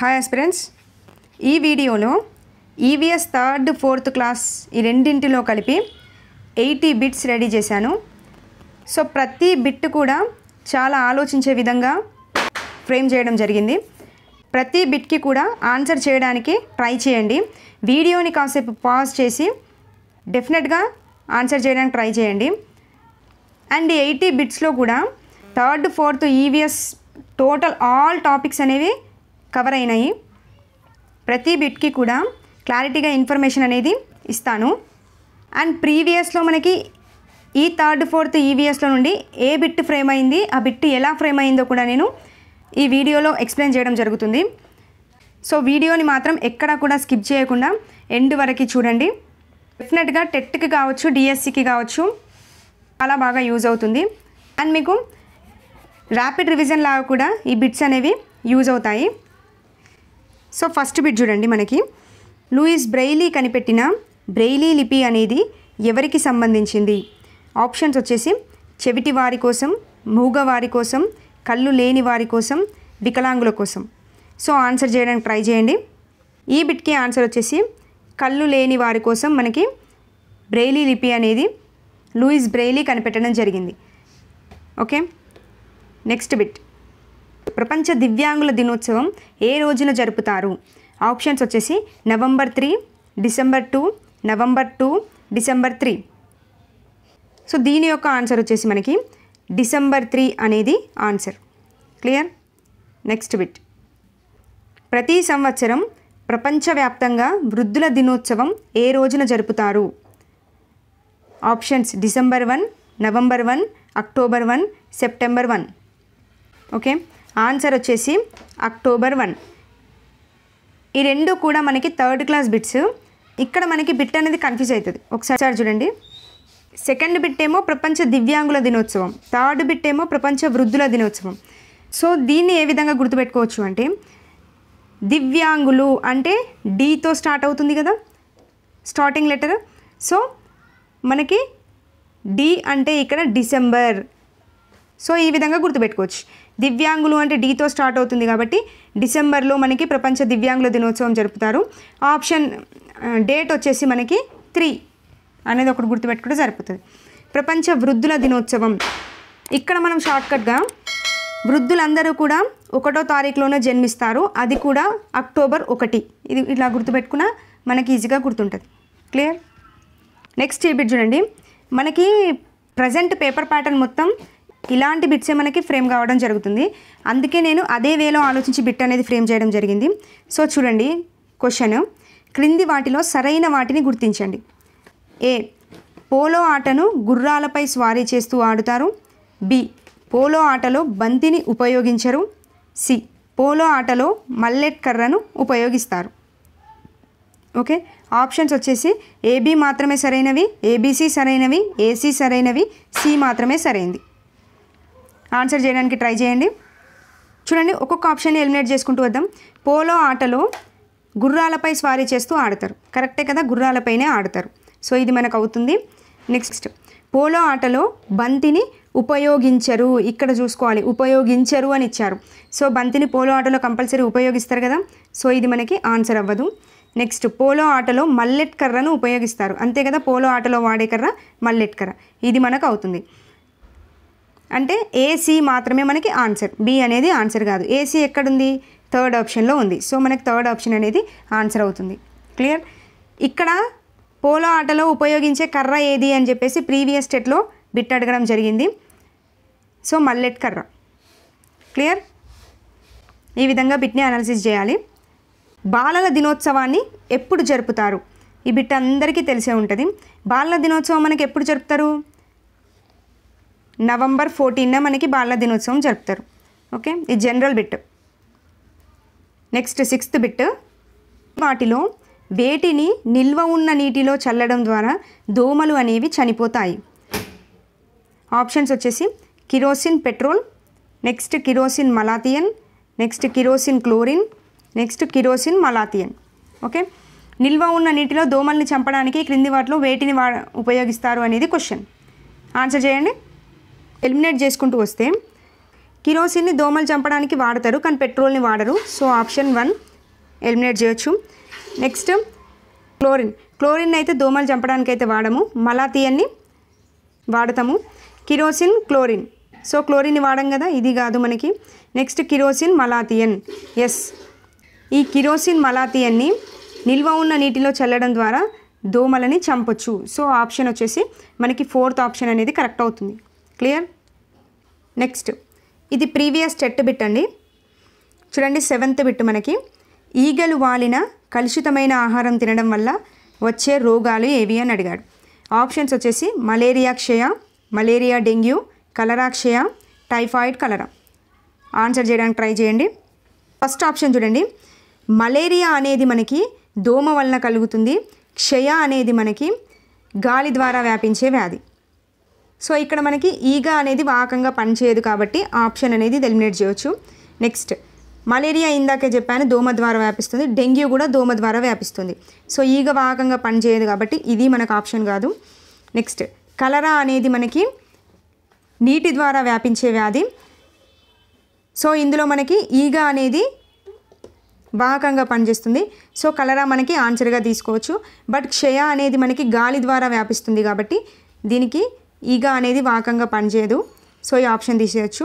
Hi aspirants, ఈ వీడియోలో EVS third fourth class ఈ రెండింటిలో కలిపి 80 బిట్స్ రెడీ చేశాను. సో ప్రతి బిట్ కూడా చాలా ఆలోచించే విధంగా ఫ్రేమ్ చేయడం జరిగింది. ప్రతి బిట్కి కూడా ఆన్సర్ చేయడానికి ట్రై చేయండి. వీడియోని కాసేపు పాజ్ చేసి డెఫినెట్గా ఆన్సర్ చేయడానికి ట్రై చేయండి. అండ్ 80 బిట్స్లో కూడా third fourth EVS total all topics అనేవి కవర్ అయినాయి. ప్రతి బిట్కి కూడా క్లారిటీగా ఇన్ఫర్మేషన్ అనేది ఇస్తాను. అండ్ ప్రీవియస్లో మనకి ఈ థర్డ్ ఫోర్త్ ఈవీఎస్లో నుండి ఏ బిట్ ఫ్రేమ్ అయింది, ఆ బిట్ ఎలా ఫ్రేమ్ అయిందో కూడా నేను ఈ వీడియోలో ఎక్స్ప్లెయిన్ చేయడం జరుగుతుంది. సో వీడియోని మాత్రం ఎక్కడా కూడా స్కిప్ చేయకుండా ఎండ్ వరకు చూడండి. డెఫినెట్గా టెట్కి కావచ్చు, డిఎస్సికి కావచ్చు చాలా బాగా యూజ్ అవుతుంది. అండ్ మీకు ర్యాపిడ్ రివిజన్ లాగా కూడా ఈ బిట్స్ అనేవి యూజ్ అవుతాయి. సో ఫస్ట్ బిట్ చూడండి. మనకి లూయిస్ బ్రెయిలీ కనిపెట్టిన బ్రెయిలీ లిపి అనేది ఎవరికి సంబంధించింది? ఆప్షన్స్ వచ్చేసి చెవిటి వారి కోసం, మూగవారి కోసం, కళ్ళు లేని వారి కోసం, వికలాంగుల కోసం. సో ఆన్సర్ చేయడానికి ట్రై చేయండి. ఈ బిట్కి ఆన్సర్ వచ్చేసి కళ్ళు లేని వారి కోసం మనకి బ్రెయిలీ లిపి అనేది లూయిస్ బ్రెయిలీ కనిపెట్టడం జరిగింది. Okay, next bit. ప్రపంచ దివ్యాంగుల దినోత్సవం ఏ రోజున జరుపుతారు? ఆప్షన్స్ వచ్చేసి November 3, December 2, November 2, December 3. So దీని యొక్క ఆన్సర్ వచ్చేసి మనకి డిసెంబర్ 3 అనేది ఆన్సర్. క్లియర్? Next bit. ప్రతి సంవత్సరం ప్రపంచవ్యాప్తంగా వృద్ధుల దినోత్సవం ఏ రోజున జరుపుతారు? Options December 1, November 1, October 1, September 1. Okay, answer వచ్చేసి అక్టోబర్ 1. ఈ రెండు కూడా మనకి థర్డ్ క్లాస్ బిట్స్. ఇక్కడ మనకి బిట్ అనేది కన్ఫ్యూజ్ అవుతుంది. ఒకసారి చూడండి. సెకండ్ బిట్ ఏమో ప్రపంచ దివ్యాంగుల దినోత్సవం, థర్డ్ బిట్ ఏమో ప్రపంచ వృద్ధుల దినోత్సవం. సో దీన్ని ఏ విధంగా గుర్తుపెట్టుకోవచ్చు అంటే, దివ్యాంగులు అంటే డీతో స్టార్ట్ అవుతుంది కదా స్టార్టింగ్ లెటర్. సో మనకి డి అంటే ఇక్కడ డిసెంబర్. సో ఈ విధంగా గుర్తుపెట్టుకోవచ్చు. దివ్యాంగులు అంటే డీతో స్టార్ట్ అవుతుంది కాబట్టి డిసెంబర్లో మనకి ప్రపంచ దివ్యాంగుల దినోత్సవం జరుపుతారు. ఆప్షన్ డేట్ వచ్చేసి మనకి 3 అనేది ఒకటి గుర్తుపెట్టుకుంటే సరిపోతుంది. ప్రపంచ వృద్ధుల దినోత్సవం, ఇక్కడ మనం షార్ట్కట్గా వృద్ధులందరూ కూడా 1వ తారీఖులోనే జన్మిస్తారు, అది కూడా అక్టోబర్ 1. ఇది ఇట్లా గుర్తుపెట్టుకున్నా మనకి ఈజీగా గుర్తుంటుంది. క్లియర్? నెక్స్ట్ ఈ బిట్ చూడండి. మనకి ప్రజెంట్ పేపర్ ప్యాటర్న్ మొత్తం ఇలాంటి బిట్సే మనకి ఫ్రేమ్ కావడం జరుగుతుంది. అందుకే నేను అదే వేలో ఆలోచించి బిట్ అనేది ఫ్రేమ్ చేయడం జరిగింది. సో చూడండి క్వశ్చన్. క్రింది వాటిలో సరైన వాటిని గుర్తించండి. ఏ, పోలో ఆటను గుర్రాలపై స్వారీ చేస్తూ ఆడుతారు. బి, పోలో ఆటలో బంతిని ఉపయోగించరు. సి, పోలో ఆటలో మల్లెట్ కర్రను ఉపయోగిస్తారు. ఓకే, ఆప్షన్స్ వచ్చేసి ఏబి మాత్రమే సరైనవి, ఏబిసి సరైనవి, ఏసి సరైనవి, సి మాత్రమే సరైనది. ఆన్సర్ చేయడానికి ట్రై చేయండి. చూడండి, ఒక్కొక్క ఆప్షన్ని ఎలిమినేట్ చేసుకుంటూ వద్దాం. పోలో ఆటలో గుర్రాలపై స్వారీ చేస్తూ ఆడతారు, కరెక్టే కదా, గుర్రాలపైనే ఆడతారు. సో ఇది మనకు అవుతుంది. నెక్స్ట్, పోలో ఆటలో బంతిని ఉపయోగించరు. ఇక్కడ చూసుకోవాలి, ఉపయోగించరు అని ఇచ్చారు. సో బంతిని పోలో ఆటలో కంపల్సరీ ఉపయోగిస్తారు కదా, సో ఇది మనకి ఆన్సర్ అవ్వదు. నెక్స్ట్, పోలో ఆటలో మల్లెట్ కర్రను ఉపయోగిస్తారు, అంతే కదా, పోలో ఆటలో వాడే కర్ర మల్లెట్ కర్ర, ఇది మనకు అవుతుంది. అంటే ఏసీ మాత్రమే మనకి ఆన్సర్, బి అనేది ఆన్సర్ కాదు. ఏసీ ఎక్కడుంది? థర్డ్ ఆప్షన్లో ఉంది. సో మనకి థర్డ్ ఆప్షన్ అనేది ఆన్సర్ అవుతుంది. క్లియర్? ఇక్కడ పోలో ఆటలో ఉపయోగించే కర్ర ఏది అని చెప్పేసి ప్రీవియస్ స్టేట్లో బిట్ అడగడం జరిగింది. సో మల్లెట్ కర్ర. క్లియర్? ఈ విధంగా బిట్ని అనాలిసిస్ చేయాలి. బాలల దినోత్సవాన్ని ఎప్పుడు జరుపుతారు? ఈ బిట్ అందరికీ తెలిసే ఉంటుంది. బాలల దినోత్సవం మనకి ఎప్పుడు జరుపుతారు? నవంబర్ 14న మనకి బాలల దినోత్సవం జరుపుతారు. ఓకే, ఇది general bit. Next 6th bit. వాటిలో వేటిని నిల్వ ఉన్న నీటిలో చల్లడం ద్వారా దోమలు అనేవి చనిపోతాయి? ఆప్షన్స్ వచ్చేసి kerosene petrol, next kerosene malathion, next kerosene chlorine, next kerosene malathion. Okay, నిల్వ ఉన్న నీటిలో దోమల్ని చంపడానికి క్రింది వాటిలో వేటిని ఉపయోగిస్తారు అనేది క్వశ్చన్. ఆన్సర్ చేయండి. ఎలిమినేట్ చేసుకుంటూ వస్తే కిరోసిన్ని దోమలు చంపడానికి వాడతారు, కానీ పెట్రోల్ని వాడరు. సో ఆప్షన్ 1 ఎలిమినేట్ చేయొచ్చు. నెక్స్ట్ క్లోరిన్ అయితే దోమలు చంపడానికి అయితే వాడము, మలాథియన్ని వాడతాము. కిరోసిన్, క్లోరిన్, సో క్లోరిన్ వాడం కదా, ఇది కాదు మనకి. Next kerosene, malathion. ఎస్, ఈ కిరోసిన్ మలాథియన్ని నిల్వ ఉన్న నీటిలో చల్లడం ద్వారా దోమలని చంపొచ్చు. సో ఆప్షన్ వచ్చేసి మనకి 4th ఆప్షన్ అనేది కరెక్ట్ అవుతుంది. క్లియర్. నెక్స్ట్ ఇది ప్రీవియస్ టెట్ బిట్ అండి. చూడండి 7th బిట్ మనకి ఈగలు వాలిన కలుషితమైన ఆహారం తినడం వల్ల వచ్చే రోగాలు ఏవి అని అడిగాడు. ఆప్షన్స్ వచ్చేసి మలేరియా క్షయ, మలేరియా డెంగ్యూ, కలరా క్షయ, టైఫాయిడ్ కలరా. ఆన్సర్ చేయడానికి ట్రై చేయండి. ఫస్ట్ ఆప్షన్ చూడండి, మలేరియా అనేది మనకి దోమ వలన కలుగుతుంది, క్షయ అనేది మనకి గాలి ద్వారా వ్యాపించే వ్యాధి. సో ఇక్కడ మనకి ఈగ అనేది వాహకంగా పనిచేయదు కాబట్టి ఆప్షన్ అనేది ఎలిమినేట్ చేయవచ్చు. నెక్స్ట్ మలేరియా ఇందాకే చెప్పాను దోమ ద్వారా వ్యాపిస్తుంది, డెంగ్యూ కూడా దోమ ద్వారా వ్యాపిస్తుంది. సో ఈగ వాహకంగా పనిచేయదు కాబట్టి ఇది మనకు ఆప్షన్ కాదు. నెక్స్ట్ కలరా అనేది మనకి నీటి ద్వారా వ్యాపించే వ్యాధి. సో ఇందులో మనకి ఈగ అనేది వాహకంగా పనిచేస్తుంది. సో కలరా మనకి ఆన్సర్గా తీసుకోవచ్చు. బట్ క్షయ అనేది మనకి గాలి ద్వారా వ్యాపిస్తుంది కాబట్టి దీనికి ఈగ అనేది వాహకంగా పనిచేయదు. సో ఈ ఆప్షన్ తీసేయచ్చు.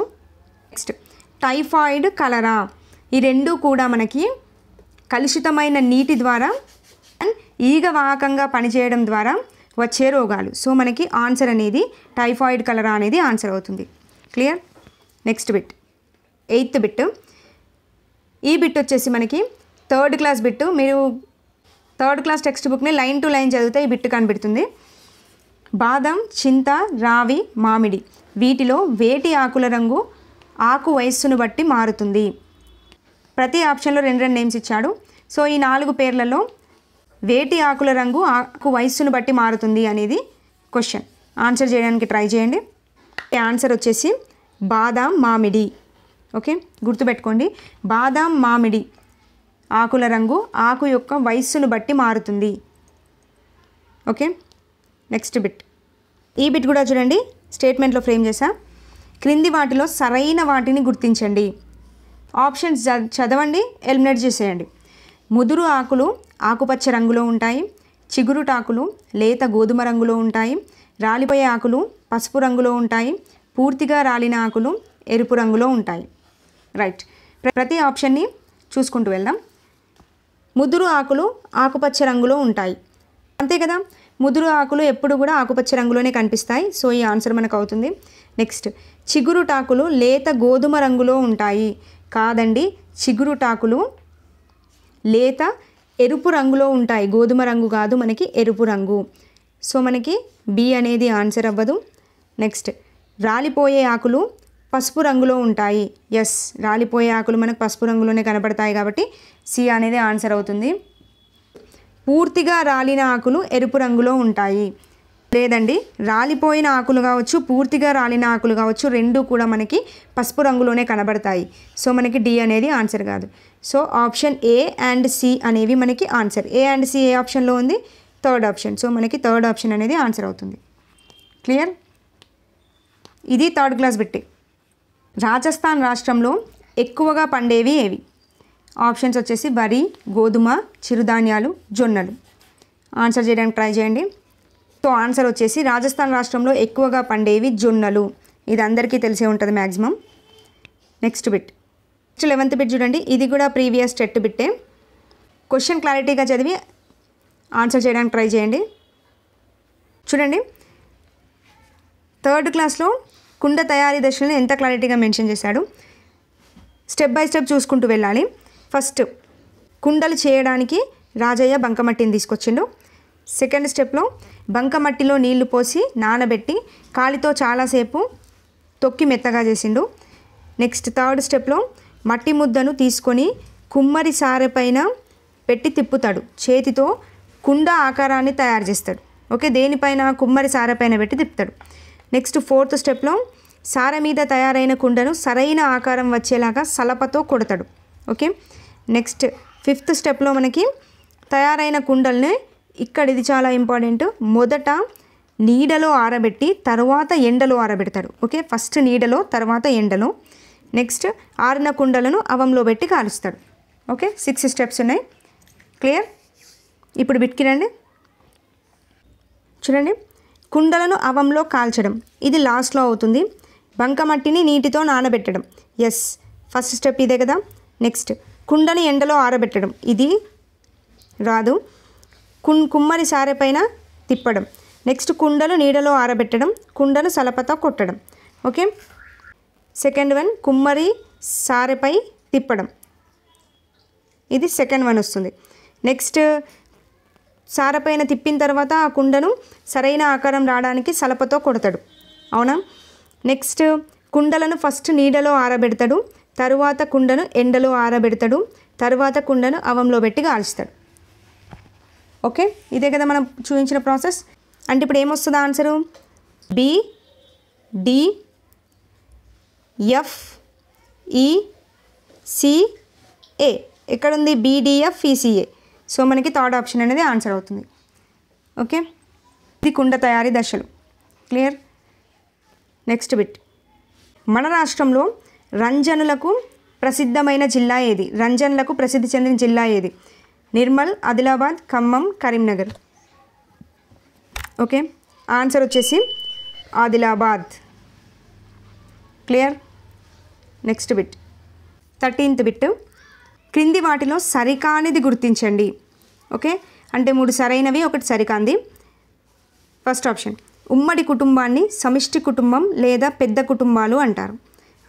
నెక్స్ట్ టైఫాయిడ్, కలరా ఈ రెండు కూడా మనకి కలుషితమైన నీటి ద్వారా ఈగ వాహకంగా పనిచేయడం ద్వారా వచ్చే రోగాలు. సో మనకి ఆన్సర్ అనేది టైఫాయిడ్, కలరా అనేది ఆన్సర్ అవుతుంది. Clear. Next bit 8th bit. ఈ బిట్ వచ్చేసి మనకి 3rd క్లాస్ బిట్. మీరు 3rd క్లాస్ టెక్స్ట్ బుక్ని లైన్ టు లైన్ చదివితే ఈ బిట్ కనిపెడుతుంది. బాదం, చింత, రావి, మామిడి వీటిలో వేటి ఆకుల రంగు ఆకు వయస్సును బట్టి మారుతుంది. ప్రతి ఆప్షన్లో 2 నేమ్స్ ఇచ్చాడు. సో ఈ 4 పేర్లలో వేటి ఆకుల రంగు ఆకు వయస్సును బట్టి మారుతుంది అనేది క్వశ్చన్. ఆన్సర్ చేయడానికి ట్రై చేయండి. ఆన్సర్ వచ్చేసి బాదాం, మామిడి. ఓకే, గుర్తుపెట్టుకోండి, బాదాం, మామిడి ఆకుల రంగు ఆకు యొక్క వయస్సును బట్టి మారుతుంది. ఓకే. Next bit. ఈ బిట్ కూడా చూడండి స్టేట్మెంట్లో ఫ్రేమ్ చేసా. క్రింది వాటిలో సరైన వాటిని గుర్తించండి. ఆప్షన్స్ చదవండి, ఎలిమినేట్ చేసేయండి. ముదురు ఆకులు ఆకుపచ్చ రంగులో ఉంటాయి, చిగురుటాకులు లేత గోధుమ రంగులో ఉంటాయి, రాలిపోయే ఆకులు పసుపు రంగులో ఉంటాయి, పూర్తిగా రాలిన ఆకులు ఎరుపు రంగులో ఉంటాయి. రైట్. ప్రతి ఆప్షన్ని చూసుకుంటూ వెళ్దాం. ముదురు ఆకులు ఆకుపచ్చ రంగులో ఉంటాయి, అంతే కదా. ముదురు ఆకులు ఎప్పుడు కూడా ఆకుపచ్చ రంగులోనే కనిపిస్తాయి. సో ఈ ఆన్సర్ మనకు అవుతుంది. నెక్స్ట్ చిగురుటాకులు లేత గోధుమ రంగులో ఉంటాయి. కాదండి, చిగురుటాకులు లేత ఎరుపు రంగులో ఉంటాయి, గోధుమ రంగు కాదు, మనకి ఎరుపు రంగు. సో మనకి బి అనేది ఆన్సర్ అవ్వదు. నెక్స్ట్ రాలిపోయే ఆకులు పసుపు రంగులో ఉంటాయి. ఎస్, రాలిపోయే ఆకులు మనకు పసుపు రంగులోనే కనపడతాయి కాబట్టి సి అనేది ఆన్సర్ అవుతుంది. పూర్తిగా రాలిన ఆకులు ఎరుపు రంగులో ఉంటాయి. లేదండి, రాలిపోయిన ఆకులు కావచ్చు, పూర్తిగా రాలిన ఆకులు కావచ్చు, రెండు కూడా మనకి పసుపు రంగులోనే కనబడతాయి. సో మనకి డి అనేది ఆన్సర్ కాదు. So option A and C అనేవి మనకి answer. A and C A ఆప్షన్లో ఉంది? 3rd option. సో మనకి 3rd ఆప్షన్ అనేది ఆన్సర్ అవుతుంది. క్లియర్. ఇది 3rd క్లాస్ బిట్టి. రాజస్థాన్ రాష్ట్రంలో ఎక్కువగా పండేవి ఏవి? ఆప్షన్స్ వచ్చేసి వరి, గోధుమ, చిరుధాన్యాలు, జొన్నలు. ఆన్సర్ చేయడానికి ట్రై చేయండి. సో ఆన్సర్ వచ్చేసి రాజస్థాన్ రాష్ట్రంలో ఎక్కువగా పండేవి జొన్నలు. ఇది అందరికీ తెలిసే ఉంటుంది maximum. Next bit. Next 11th bit చూడండి. ఇది కూడా ప్రీవియస్ టెట్ బిట్టే. క్వశ్చన్ క్లారిటీగా చదివి ఆన్సర్ చేయడానికి ట్రై చేయండి. చూడండి 3rd క్లాస్లో కుండ తయారీ దశలను ఎంత క్లారిటీగా మెన్షన్ చేశాడు. స్టెప్ బై స్టెప్ చూసుకుంటూ వెళ్ళాలి. ఫస్ట్ కుండలు చేయడానికి రాజయ్య బంకమట్టిని తీసుకొచ్చిండు. సెకండ్ స్టెప్లో బంకమట్టిలో నీళ్లు పోసి నానబెట్టి కాలితో చాలాసేపు తొక్కి మెత్తగా చేసిండు. నెక్స్ట్ 3rd స్టెప్లో మట్టి ముద్దను తీసుకొని కుమ్మరి సారె పైన పెట్టి తిప్పుతాడు, చేతితో కుండ ఆకారాన్ని తయారు చేస్తాడు. ఓకే, దేనిపైన? కుమ్మరి సారె పైన పెట్టి తిప్పుతాడు. నెక్స్ట్ 4th స్టెప్లో సారె మీద తయారైన కుండను సరైన ఆకారం వచ్చేలాగా సలపతో కొడతాడు. ఓకే. నెక్స్ట్ 5th స్టెప్లో మనకి తయారైన కుండల్ని, ఇక్కడ ఇది చాలా ఇంపార్టెంట్, మొదట నీడలో ఆరబెట్టి తర్వాత ఎండలో ఆరబెడతాడు. ఓకే, ఫస్ట్ నీడలో తర్వాత ఎండలో. నెక్స్ట్ ఆరిన కుండలను అవంలో పెట్టి కాలుస్తాడు. ఓకే 6 స్టెప్స్ ఉన్నాయి. క్లియర్? ఇప్పుడు బిట్కి రండి. చూడండి, కుండలను అవంలో కాల్చడం, ఇది లాస్ట్లో అవుతుంది. బంకమట్టిని నీటితో నానబెట్టడం, ఎస్ ఫస్ట్ స్టెప్ ఇదే కదా. నెక్స్ట్ కుండని ఎండలో ఆరబెట్టడం, ఇది రాదు. కుమ్మరి సారె పైన తిప్పడం. నెక్స్ట్ కుండలు నీడలో ఆరబెట్టడం, కుండను సలపతో కొట్టడం. ఓకే, సెకండ్ వన్ కుమ్మరి సారెపై తిప్పడం, ఇది సెకండ్ వన్ వస్తుంది. నెక్స్ట్ సారెపైన తిప్పిన తర్వాత ఆ కుండను సరైన ఆకారం రావడానికి సలపతో కొడతాడు, అవునా. నెక్స్ట్ కుండలను ఫస్ట్ నీడలో ఆరబెడతాడు, తరువాత కుండను ఎండలో ఆరబెడతాడు, తరువాత కుండను అవంలో పెట్టి కాల్చుతాడు. ఓకే, ఇదే కదా మనం చూపించిన ప్రాసెస్. అంటే ఇప్పుడు ఏమొస్తుంది ఆన్సరు? బి డి ఎఫ్ ఈ సి ఏ. ఎక్కడుంది? BDF ECA. సో మనకి థర్డ్ ఆప్షన్ అనేది ఆన్సర్ అవుతుంది. ఓకే, ఇది కుండ తయారీ దశలు. క్లియర్? నెక్స్ట్ బిట్, మన రాష్ట్రంలో రంజనులకు ప్రసిద్ధమైన జిల్లా ఏది? రంజన్లకు ప్రసిద్ధి చెందిన జిల్లా ఏది? నిర్మల్, ఆదిలాబాద్, ఖమ్మం, కరీంనగర్. ఓకే, ఆన్సర్ వచ్చేసి Adilabad. Clear? Next bit, 13th bit, క్రింది వాటిలో సరికానిది గుర్తించండి. ఓకే, అంటే 3 సరైనవి, 1 సరికాంది. ఫస్ట్ ఆప్షన్, ఉమ్మడి కుటుంబాన్ని సమిష్టి కుటుంబం లేదా పెద్ద కుటుంబాలు అంటారు.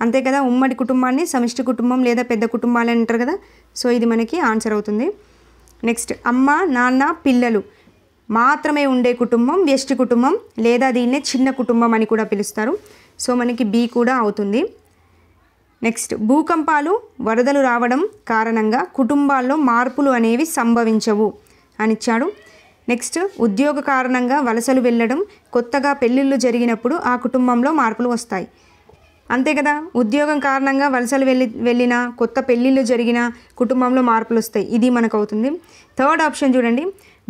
అంతే కదా, ఉమ్మడి కుటుంబాన్ని సమిష్టి కుటుంబం లేదా పెద్ద కుటుంబాలు అంటారు కదా. సో ఇది మనకి ఆన్సర్ అవుతుంది. నెక్స్ట్, అమ్మ నాన్న పిల్లలు మాత్రమే ఉండే కుటుంబం వ్యష్టి కుటుంబం, లేదా దీన్నే చిన్న కుటుంబం అని కూడా పిలుస్తారు. సో మనకి బి కూడా అవుతుంది. నెక్స్ట్, భూకంపాలు వరదలు రావడం కారణంగా కుటుంబాల్లో మార్పులు అనేవి సంభవించవు అని ఇచ్చాడు. నెక్స్ట్, ఉద్యోగ కారణంగా వలసలు వెళ్ళడం, కొత్తగా పెళ్ళిళ్ళు జరిగినప్పుడు ఆ కుటుంబంలో మార్పులు వస్తాయి. అంతే కదా, ఉద్యోగం కారణంగా వలసలు వెళ్ళిన, కొత్త పెళ్ళిళ్ళు జరిగిన కుటుంబంలో మార్పులు వస్తాయి, ఇది మనకు అవుతుంది. థర్డ్ ఆప్షన్ చూడండి,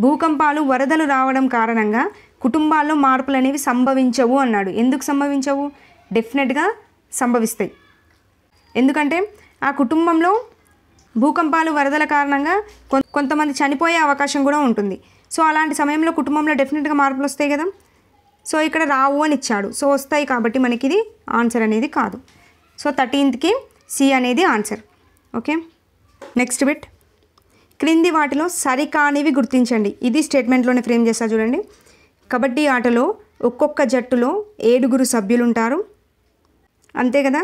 భూకంపాలు వరదలు రావడం కారణంగా కుటుంబాల్లో మార్పులు అనేవి సంభవించవు అన్నాడు. ఎందుకు సంభవించవు? డెఫినెట్గా సంభవిస్తాయి. ఎందుకంటే ఆ కుటుంబంలో భూకంపాలు వరదల కారణంగా కొంతమంది చనిపోయే అవకాశం కూడా ఉంటుంది. సో అలాంటి సమయంలో కుటుంబంలో డెఫినెట్గా మార్పులు వస్తాయి కదా. సో ఇక్కడ రావు అని ఇచ్చాడు, సో వస్తాయి కాబట్టి మనకి ఇది ఆన్సర్ అనేది కాదు. సో 13th సి అనేది ఆన్సర్. ఓకే, నెక్స్ట్ బిట్, క్రింది వాటిలో సరికానివి గుర్తించండి. ఇది స్టేట్మెంట్లోనే ఫ్రేమ్ చేస్తా చూడండి. కబడ్డీ ఆటలో ఒక్కొక్క జట్టులో 7 సభ్యులు ఉంటారు. అంతే కదా,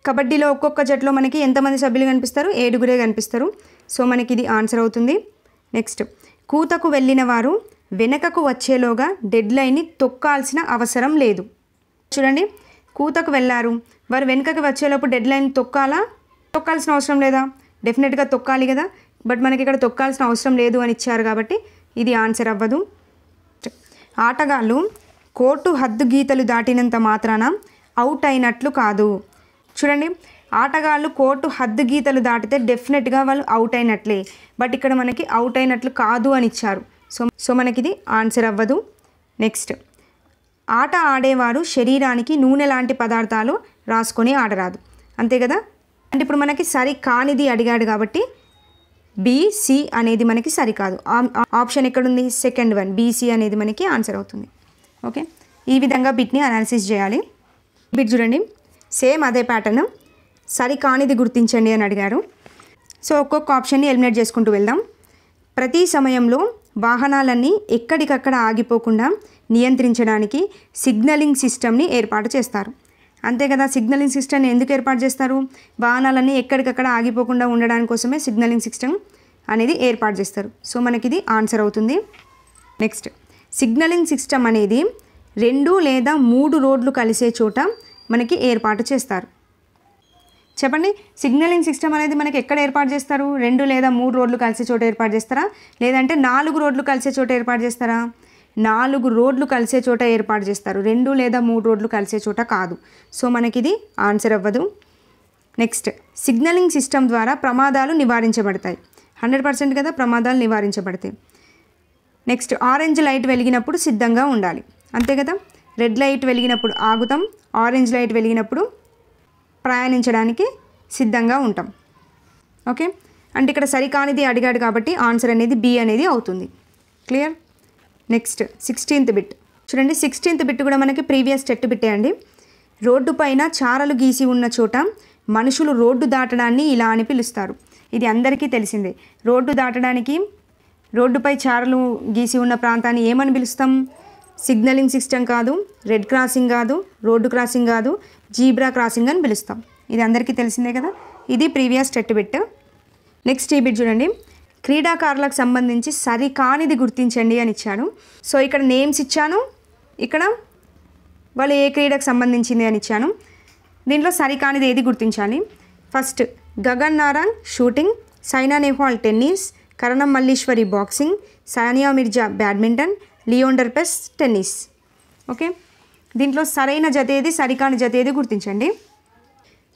కబడ్డీలో ఒక్కొక్క జట్టులో మనకి ఎంతమంది సభ్యులు కనిపిస్తారు? 7 కనిపిస్తారు. సో మనకి ఇది ఆన్సర్ అవుతుంది. నెక్స్ట్, కూతకు వెళ్ళిన వారు వెనకకు వచ్చేలోగా డెడ్ లైన్ని తొక్కాల్సిన అవసరం లేదు. చూడండి, కూతకు వెళ్ళారు, వారు వెనకకు వచ్చేలోపు డెడ్ లైన్ తొక్కాల్సిన అవసరం లేదా? డెఫినెట్గా తొక్కాలి కదా, బట్ మనకి ఇక్కడ తొక్కాల్సిన అవసరం లేదు అని ఇచ్చారు కాబట్టి ఇది ఆన్సర్ అవ్వదు. ఆటగాళ్ళు కోర్టు హద్దు గీతలు దాటినంత మాత్రాన అవుట్ అయినట్లు కాదు. చూడండి, ఆటగాళ్ళు కోర్టు హద్దు గీతలు దాటితే డెఫినెట్గా వాళ్ళు అవుట్ అయినట్లే, బట్ ఇక్కడ మనకి అవుట్ అయినట్లు కాదు అని ఇచ్చారు. సో మనకి ఇది ఆన్సర్ అవ్వదు. నెక్స్ట్, ఆట ఆడేవారు శరీరానికి నూనె లాంటి పదార్థాలు రాసుకొని ఆడరాదు. అంతే కదా, అంటే ఇప్పుడు మనకి సరి కానిది అడిగాడు కాబట్టి బీసీ అనేది మనకి సరికాదు. ఆప్షన్ ఎక్కడుంది? సెకండ్ వన్ బీసీ అనేది మనకి ఆన్సర్ అవుతుంది. ఓకే, ఈ విధంగా బిట్ని అనాలిసిస్ చేయాలి. బిట్ చూడండి, సేమ్ అదే ప్యాటర్న్, సరికానిది గుర్తించండి అని అడిగారు. సో ఒక్కొక్క ఆప్షన్ని ఎలిమినేట్ చేసుకుంటూ వెళ్దాం. ప్రతి సమయంలో వాహనాలన్నీ ఎక్కడికక్కడ ఆగిపోకుండా నియంత్రించడానికి సిగ్నలింగ్ సిస్టమ్ని ఏర్పాటు చేస్తారు. అంతే కదా, సిగ్నలింగ్ సిస్టమ్ని ఎందుకు ఏర్పాటు చేస్తారు? వాహనాలన్నీ ఎక్కడికక్కడ ఆగిపోకుండా ఉండడానికి కోసమే సిగ్నలింగ్ సిస్టమ్ అనేది ఏర్పాటు చేస్తారు. సో మనకి ఇది ఆన్సర్ అవుతుంది. నెక్స్ట్, సిగ్నలింగ్ సిస్టమ్ అనేది 2 లేదా 3 రోడ్లు కలిసే చోట మనకి ఏర్పాటు చేస్తారు. చెప్పండి, సిగ్నలింగ్ సిస్టమ్ అనేది మనకి ఎక్కడ ఏర్పాటు చేస్తారు? 2 లేదా 3 రోడ్లు కలిసే చోట ఏర్పాటు చేస్తారా, లేదంటే 4 రోడ్లు కలిసే చోట ఏర్పాటు చేస్తారా? 4 రోడ్లు కలిసే చోట ఏర్పాటు చేస్తారు, 2 లేదా 3 రోడ్లు కలిసే చోట కాదు. సో మనకి ఇది ఆన్సర్ అవ్వదు. నెక్స్ట్, సిగ్నలింగ్ సిస్టమ్ ద్వారా ప్రమాదాలు నివారించబడతాయి. 100% కదా, ప్రమాదాలు నివారించబడతాయి. నెక్స్ట్, ఆరెంజ్ లైట్ వెలిగినప్పుడు సిద్ధంగా ఉండాలి. అంతే కదా, రెడ్ లైట్ వెలిగినప్పుడు ఆగుతాం, ఆరెంజ్ లైట్ వెలిగినప్పుడు ప్రయాణించడానికి సిద్ధంగా ఉంటాం. ఓకే, అంటే ఇక్కడ సరికానిది అడిగాడు కాబట్టి ఆన్సర్ అనేది బి అనేది అవుతుంది. క్లియర్. నెక్స్ట్ 16th బిట్ చూడండి. 16th బిట్ కూడా మనకి ప్రీవియస్ టెట్ బిట్టే అండి. రోడ్డు పైన చారలు గీసి ఉన్న చోట మనుషులు రోడ్డు దాటడాన్ని ఇలా అని పిలుస్తారు. ఇది అందరికీ తెలిసిందే. రోడ్డు దాటడానికి రోడ్డుపై చారలు గీసి ఉన్న ప్రాంతాన్ని ఏమని పిలుస్తాం? సిగ్నలింగ్ సిస్టమ్ కాదు, రెడ్ క్రాసింగ్ కాదు, రోడ్డు క్రాసింగ్ కాదు, జీబ్రా క్రాసింగ్ అని పిలుస్తాం. ఇది అందరికీ తెలిసిందే కదా. ఇది ప్రీవియస్ టెట్ బిట్. నెక్స్ట్ ఈ బిట్ చూడండి. క్రీడాకారులకు సంబంధించి సరికానిది గుర్తించండి అని ఇచ్చాడు. సో ఇక్కడ నేమ్స్ ఇచ్చాను, ఇక్కడ వాళ్ళు ఏ క్రీడకు సంబంధించింది అని ఇచ్చాను. దీంట్లో సరికానిది ఏది గుర్తించాలి? First Gagan Narang shooting, Saina Nehwal tennis, Karnam Malleswari boxing, Sania Mirza badminton, Leander Paes tennis. Okay, దీంట్లో సరైన జత ఏది, సరికాని జత ఏది గుర్తించండి.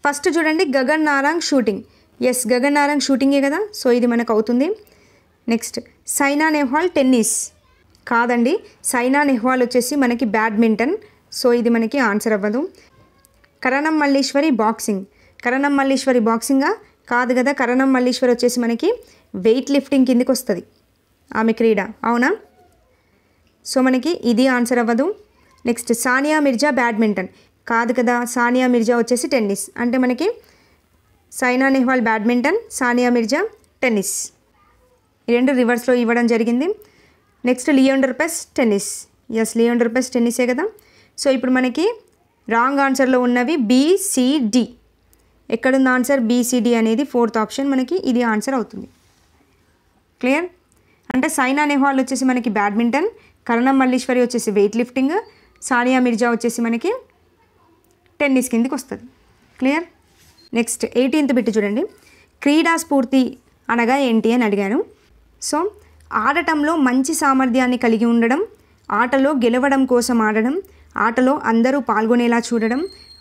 ఫస్ట్ చూడండి, గగన్ నారాంగ్ షూటింగ్. ఎస్, గగన్ నారాంగ్ షూటింగే కదా, సో ఇది మనకు అవుతుంది. నెక్స్ట్ సైనా నెహ్వాల్ టెన్నిస్ కాదండి, సైనా నెహ్వాల్ వచ్చేసి మనకి బ్యాడ్మింటన్, సో ఇది మనకి ఆన్సర్ అవ్వదు. కరణం మల్లీశ్వరి బాక్సింగ్, కరణం మల్లీశ్వరి బాక్సింగా కాదు కదా, కరణం మల్లీశ్వరి వచ్చేసి మనకి వెయిట్ లిఫ్టింగ్ కిందికి వస్తుంది ఆమె క్రీడ, అవునా? సో మనకి ఇది ఆన్సర్ అవ్వదు. నెక్స్ట్ సానియా మిర్జా బ్యాడ్మింటన్ కాదు కదా, సానియా మిర్జా వచ్చేసి టెన్నిస్, అంటే మనకి సైనా నెహ్వాల్ బ్యాడ్మింటన్, సానియా మిర్జా టెన్నిస్, ఈ రెండు రివర్స్లో ఇవ్వడం జరిగింది. Next Leander Paes tennis. Yes, Leander Paes టెన్నిసే కదా. సో ఇప్పుడు మనకి రాంగ్ ఆన్సర్లో ఉన్నవి బిసిడి. ఎక్కడుంది ఆన్సర్? బిసిడి అనేది 4th ఆప్షన్, మనకి ఇది ఆన్సర్ అవుతుంది. క్లియర్. అంటే సైనా నెహ్వాల్ వచ్చేసి మనకి బ్యాడ్మింటన్, కరణం మల్లీశ్వరి వచ్చేసి వెయిట్ లిఫ్టింగ్, సానియా మిర్జా వచ్చేసి మనకి టెన్నిస్ కిందికి వస్తుంది. క్లియర్. నెక్స్ట్ 18th బిట్ చూడండి. క్రీడా స్ఫూర్తి అనగా ఏంటి అని అడిగాను. సో ఆడటంలో మంచి సామర్థ్యాన్ని కలిగి ఉండడం, ఆటలో గెలవడం కోసం ఆడడం, ఆటలో అందరూ పాల్గొనేలా చూడడం,